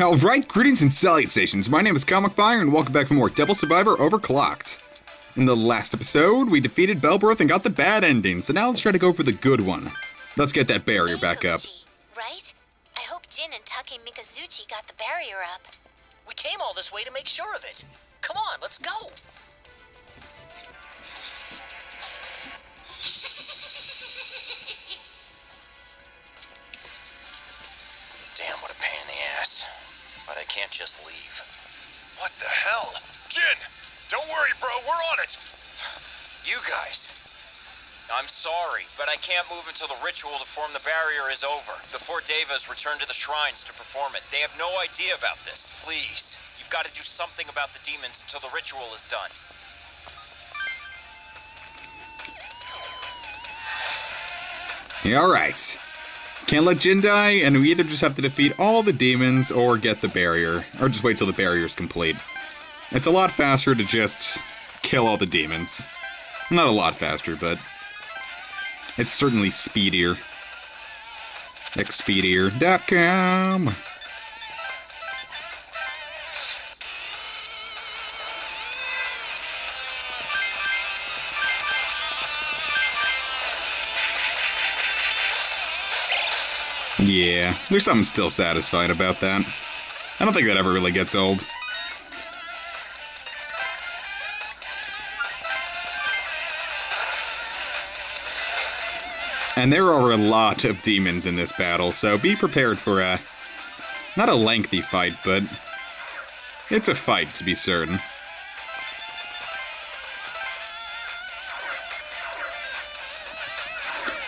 Alright, greetings and salutations. My name is Comic Fire, and welcome back for more Devil Survivor Overclocked. In the last episode, we defeated Belberith and got the bad ending, so now let's try to go for the good one. Let's get that barrier back up. Right? I hope Jin and Take Mikazuchi got the barrier up. We came all this way to make sure of it. Come on, let's go. Damn, what a pain in the ass. But I can't just leave. What the hell? Jin! Don't worry, bro, we're on it! You guys. I'm sorry, but I can't move until the ritual to form the barrier is over. Before Devas return to the shrines to perform it. They have no idea about this. Please, you've got to do something about the demons until the ritual is done. Yeah, alright. Can't let Jin die, and we either just have to defeat all the demons or get the barrier, or just wait till the barrier is complete. It's a lot faster to just kill all the demons. Not a lot faster, but it's certainly speedier. Xpeedier.com. Yeah, there's something still satisfied about that. I don't think that ever really gets old. And there are a lot of demons in this battle, so be prepared for not a lengthy fight, but it's a fight to be certain.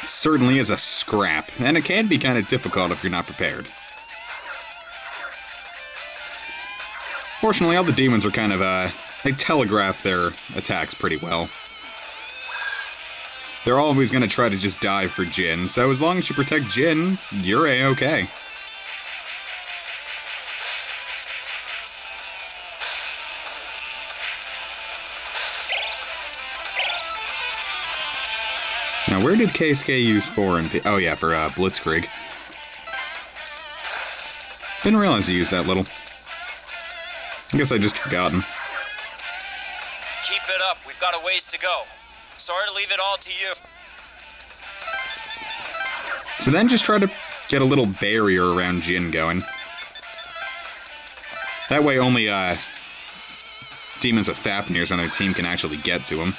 It certainly is a scrap, and it can be kind of difficult if you're not prepared. Fortunately, all the demons are kind of, they telegraph their attacks pretty well. They're always going to try to just dive for Jin, so as long as you protect Jin, you're A-okay. Now, where did Keisuke use 4 and oh yeah, for Blitzkrieg. Didn't realize he used that little. I guess I just forgotten. Keep it up, we've got a ways to go. Sorry to leave it all to you. So then just try to get a little barrier around Jin going. That way only demons with Fafnirs on their team can actually get to him.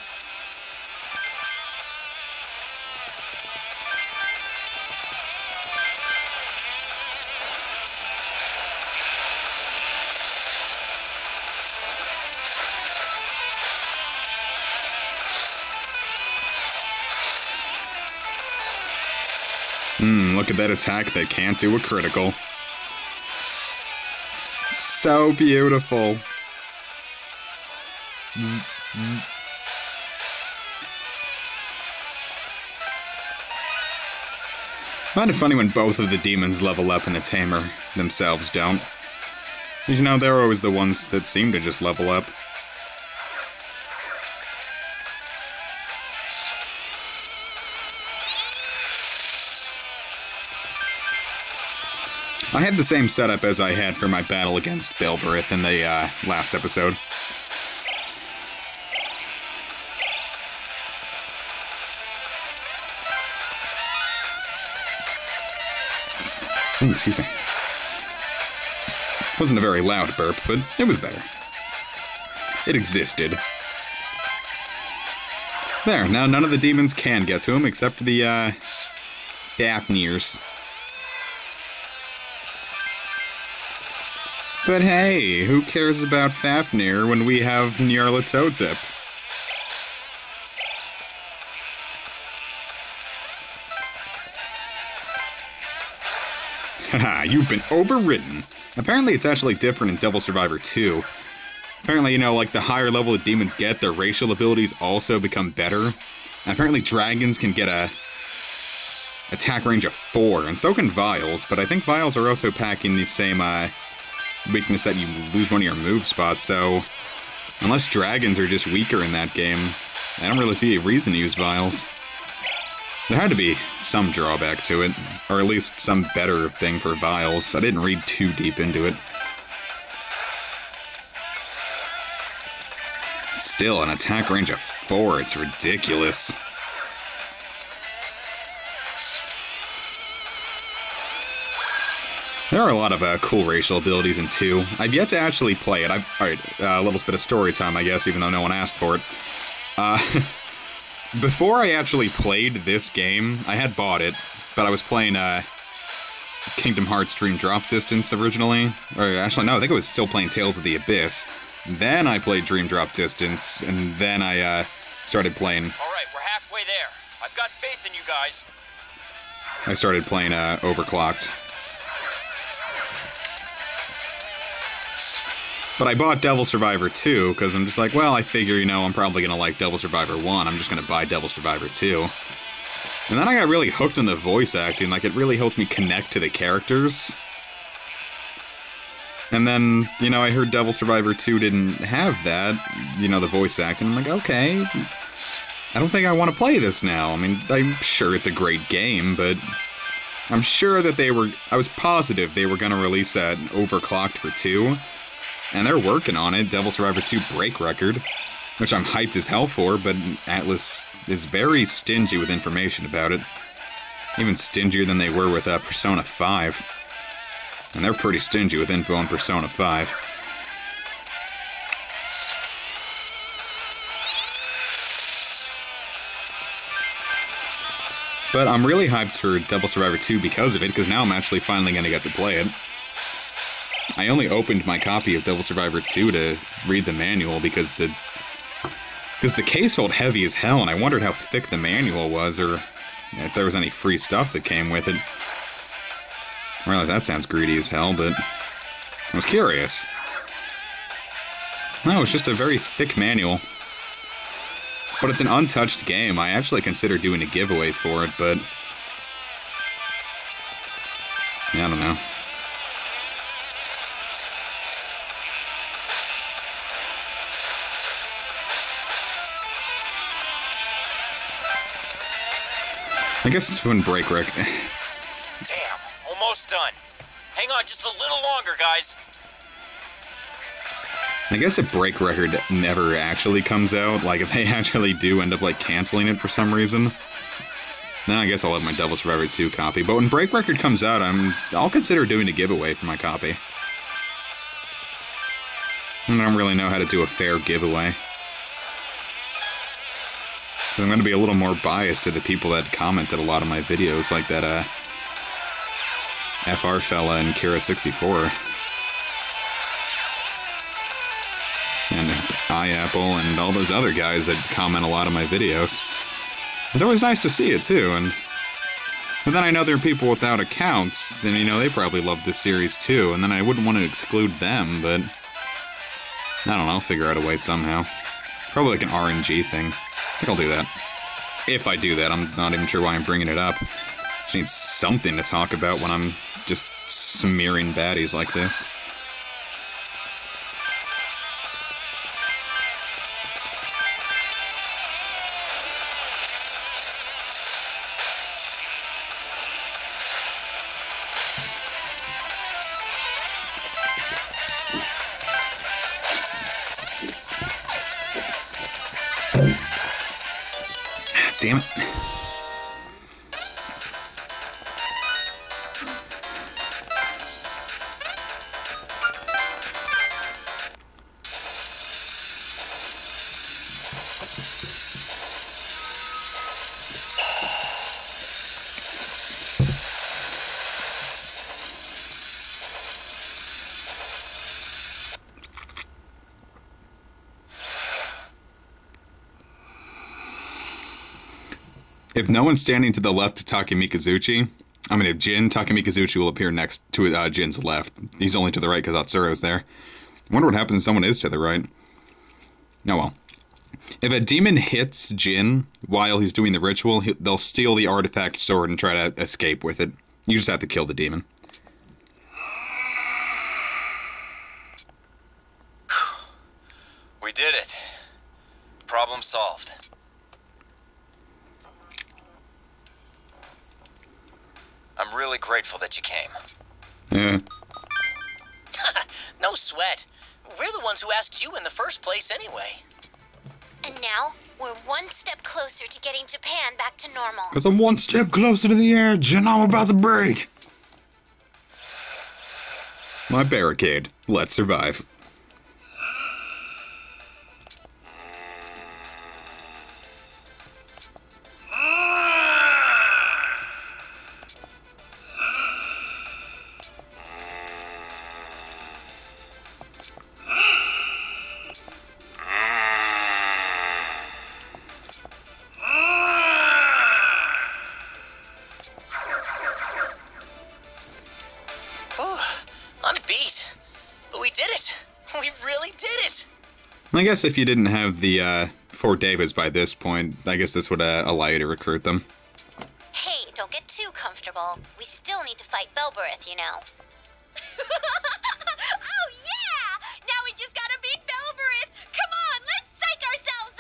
Look at that attack that can't do a critical. So beautiful. Kind of funny when both of the demons level up and the tamer themselves don't. You know, they're always the ones that seem to just level up. I had the same setup as I had for my battle against Belberith in the last episode. Ooh, excuse me. Wasn't a very loud burp, but it was there. It existed. There, now none of the demons can get to him except for the Fafnirs. But hey, who cares about Fafnir when we have Nyarlathotep? Haha, you've been overridden. Apparently it's actually different in Devil Survivor 2. Apparently, you know, like the higher level the demons get, their racial abilities also become better. And apparently dragons can get a attack range of 4, and so can vials, but I think vials are also packing the same, weakness that you lose one of your move spots, so unless dragons are just weaker in that game, I don't really see a reason to use vials. There had to be some drawback to it, or at least some better thing for vials. I didn't read too deep into it. still, an attack range of 4, it's ridiculous. There are a lot of cool racial abilities in 2. I've yet to actually play it. Alright, a little bit of story time, I guess, even though no one asked for it. Before I actually played this game, I had bought it, but I was playing Kingdom Hearts Dream Drop Distance originally. Or actually, no, I think I was still playing Tales of the Abyss. Then I played Dream Drop Distance, and then I started playing... Alright, we're halfway there. I've got faith in you guys. I started playing Overclocked. But I bought Devil Survivor 2, because I'm just like, well, I figure, you know, I'm probably going to like Devil Survivor 1, I'm just going to buy Devil Survivor 2. And then I got really hooked on the voice acting, like, it really helped me connect to the characters. And then, you know, I heard Devil Survivor 2 didn't have that, you know, the voice acting. I'm like, okay, I don't think I want to play this now. I mean, I'm sure it's a great game, but I'm sure that I was positive they were going to release that Overclocked for 2. And they're working on it, Devil Survivor 2 Break Record, which I'm hyped as hell for, but Atlas is very stingy with information about it. Even stingier than they were with Persona 5. And they're pretty stingy with info on Persona 5. But I'm really hyped for Devil Survivor 2 because of it, because now I'm actually finally going to get to play it. I only opened my copy of Devil Survivor 2 to read the manual because the case felt heavy as hell, and I wondered how thick the manual was, or if there was any free stuff that came with it. I realize that sounds greedy as hell, but I was curious. No, it's just a very thick manual. But it's an untouched game. I actually consider doing a giveaway for it, but... yeah, I don't know. I guess when Break Record... Damn, almost done. Hang on just a little longer, guys. I guess if Break Record never actually comes out, like if they actually do end up like canceling it for some reason, then I guess I'll have my Devil Survivor 2 copy. But when Break Record comes out, I'll consider doing a giveaway for my copy. I don't really know how to do a fair giveaway. So I'm going to be a little more biased to the people that commented a lot of my videos, like that FR fella and Kira64. And iApple and all those other guys that comment a lot of my videos. It's always nice to see it, too, but then I know there are people without accounts, and, you know, they probably love this series, too, and then I wouldn't want to exclude them, but... I don't know, I'll figure out a way somehow. Probably like an RNG thing. I think I'll do that. If I do that, I'm not even sure why I'm bringing it up. Just need something to talk about when I'm just smearing baddies like this. Damn it. If no one's standing to the left of Takemikazuchi, I mean, if Jin, Takemikazuchi will appear next to Jin's left. He's only to the right because Atsuro's there. I wonder what happens if someone is to the right. Oh well. If a demon hits Jin while he's doing the ritual, they'll steal the artifact sword and try to escape with it. You just have to kill the demon. We did it. Problem solved. I'm really grateful that you came. Yeah. No sweat. We're the ones who asked you in the first place anyway. We're one step closer to getting Japan back to normal. Because I'm one step closer to the edge, and I'm about to break. My barricade. Let's survive. I guess if you didn't have the Fort Davis by this point, I guess this would allow you to recruit them. Hey, don't get too comfortable. We still need to fight Belberith, you know. Oh yeah! Now we just gotta beat Belberith! Come on, let's psych ourselves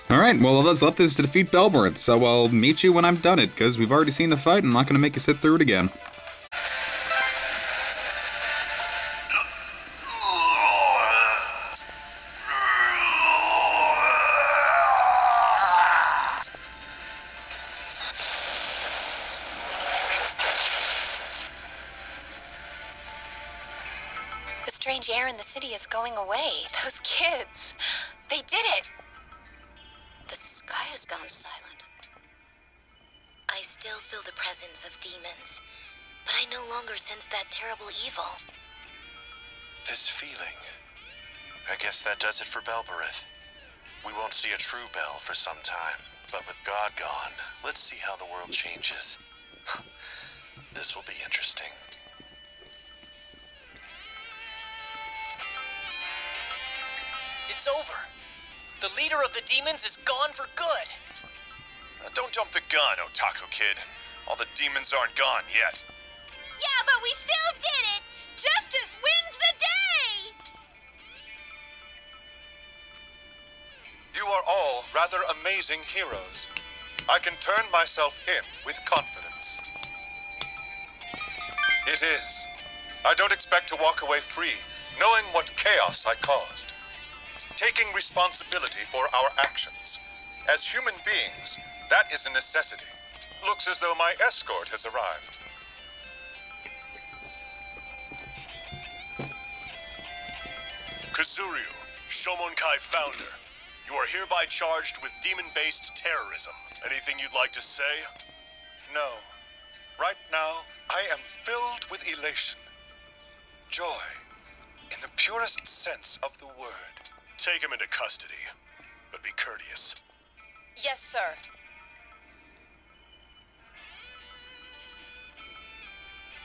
up! Alright, well let's let this to defeat Belberith, so I'll meet you when I'm done it, because we've already seen the fight and I'm not going to make you sit through it again. The strange air in the city is going away. Those kids, they did it. The sky has gone silent. I still feel the presence of demons, but I no longer sense that terrible evil. This feeling. I guess that does it for Belberith. We won't see a true Bell for some time, but with God gone, let's see how the world changes. This will be interesting. It's over. The leader of the demons is gone for good. Don't jump the gun, Otaku Kid. All the demons aren't gone yet. Yeah, but we still did it! Justice wins the day! You are all rather amazing heroes. I can turn myself in with confidence. It is. I don't expect to walk away free, knowing what chaos I caused. Taking responsibility for our actions. As human beings, that is a necessity. Looks as though my escort has arrived. Kazuryu, Shomonkai founder. You are hereby charged with demon-based terrorism. Anything you'd like to say? No. Right now, I am filled with elation. Joy, in the purest sense of the word. Take him into custody, but be courteous. Yes, sir.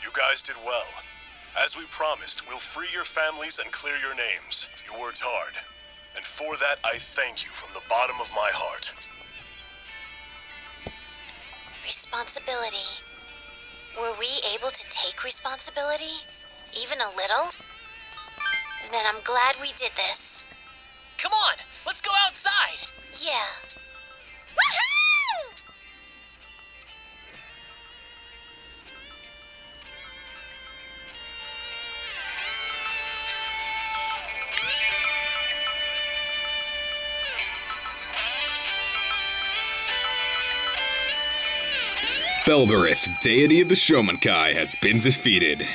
You guys did well. As we promised, we'll free your families and clear your names. You worked hard. And for that, I thank you from the bottom of my heart. Responsibility. Were we able to take responsibility? Even a little? Then I'm glad we did this. Come on, let's go outside. Yeah. Woohoo! Belberith, deity of the Shomonkai, has been defeated.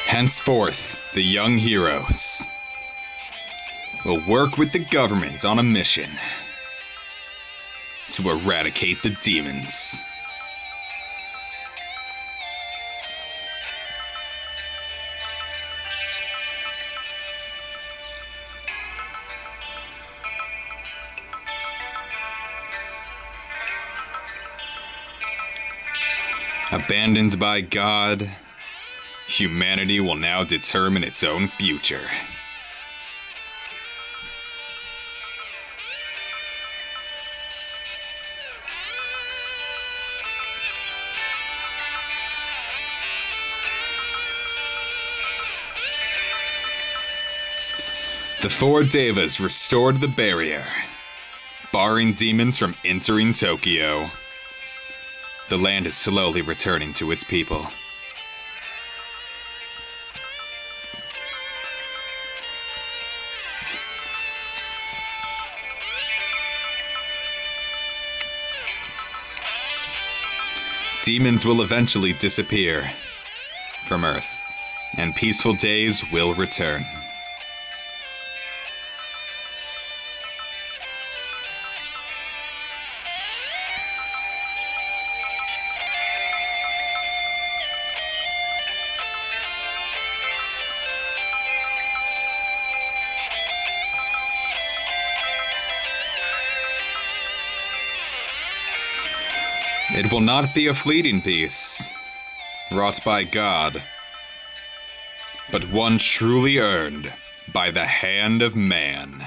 Henceforth, the young heroes will work with the government on a mission to eradicate the demons. Abandoned by God, humanity will now determine its own future. The four Devas restored the barrier, barring demons from entering Tokyo. The land is slowly returning to its people. Demons will eventually disappear from Earth, and peaceful days will return. It will not be a fleeting peace, wrought by God, but one truly earned by the hand of man.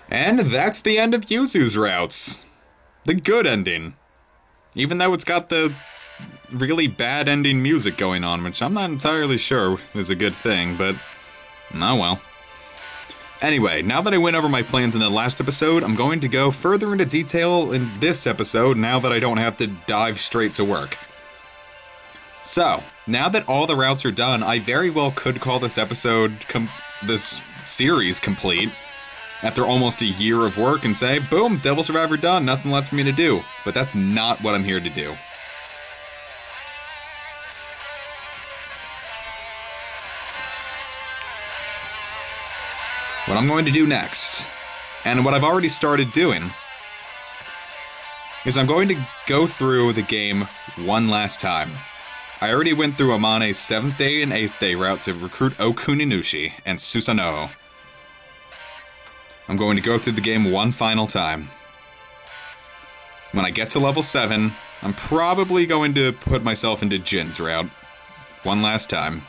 And that's the end of Yuzu's routes. The good ending. Even though it's got the really bad ending music going on, which I'm not entirely sure is a good thing, but oh well. Anyway, now that I went over my plans in the last episode, I'm going to go further into detail in this episode now that I don't have to dive straight to work. So, now that all the routes are done, I very well could call this this series complete after almost a year of work and say, boom, Devil Survivor done, nothing left for me to do. But that's not what I'm here to do. What I'm going to do next, and what I've already started doing, is I'm going to go through the game one last time. I already went through Amane's 7th day and 8th day route to recruit Okuninushi and Susanoo. I'm going to go through the game one final time. When I get to level 7, I'm probably going to put myself into Jin's route one last time.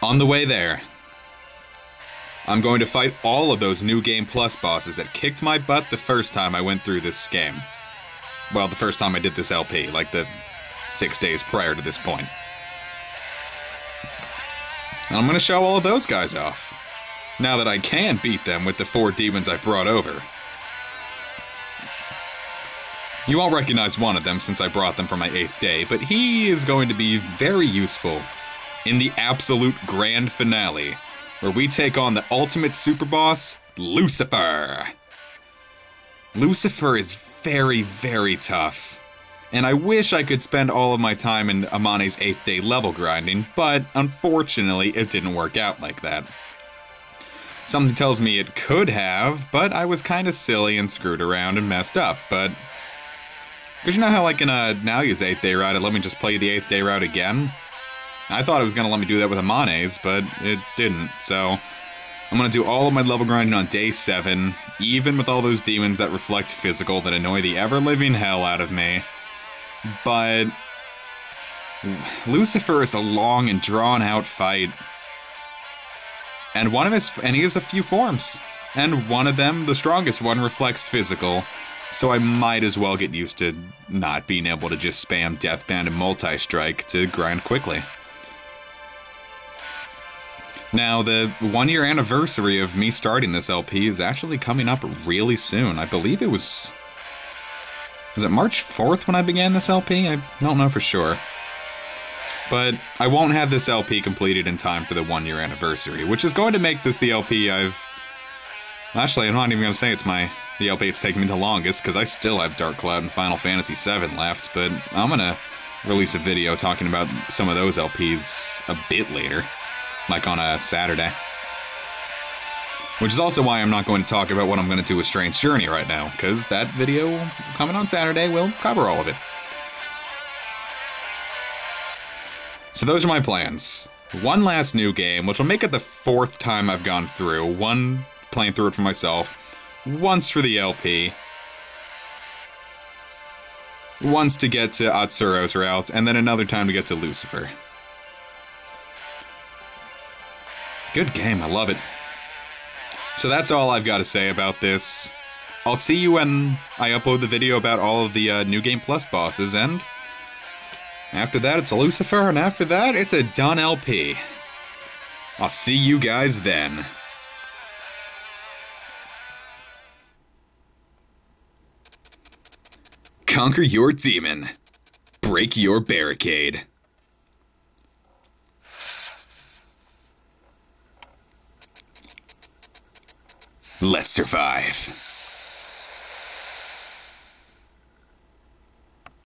On the way there, I'm going to fight all of those New Game Plus bosses that kicked my butt the first time I went through this game. Well, the first time I did this LP, like the 6 days prior to this point. And I'm going to show all of those guys off. Now that I can beat them with the 4 demons I've brought over. You won't recognize one of them since I brought them for my 8th day, but he is going to be very useful in the absolute grand finale, where we take on the ultimate super boss, Lucifer. Lucifer is very, very tough, and I wish I could spend all of my time in Amane's 8th day level grinding, but unfortunately it didn't work out like that. Something tells me it could have, but I was kind of silly and screwed around and messed up, but... Because you know how, like, in Naoya's 8th day route, it let me just play the 8th day route again? I thought it was going to let me do that with Amane's, but it didn't, so... I'm going to do all of my level grinding on day 7, even with all those demons that reflect physical that annoy the ever-living hell out of me. But... Lucifer is a long and drawn-out fight. And he has a few forms. And one of them, the strongest one, reflects physical. So I might as well get used to not being able to just spam Deathband and Multi-Strike to grind quickly. Now, the 1-year anniversary of me starting this LP is actually coming up really soon. I believe it was it March 4th when I began this LP? I don't know for sure. But I won't have this LP completed in time for the 1-year anniversary, which is going to make this the LP Actually, I'm not even going to say it's the LP it's taken me the longest, because I still have Dark Cloud and Final Fantasy VII left, but I'm going to release a video talking about some of those LPs a bit later, like on a Saturday. Which is also why I'm not going to talk about what I'm going to do with Strange Journey right now, because that video coming on Saturday will cover all of it. So those are my plans. One last new game, which will make it the 4th time I've gone through. One playing through it for myself, once for the LP. Once to get to Atsuro's route, and then another time to get to Lucifer. Good game, I love it. So that's all I've got to say about this. I'll see you when I upload the video about all of the New Game Plus bosses, and after that it's Lucifer, and after that it's a done LP. I'll see you guys then. Conquer your demon. Break your barricade. Let's survive.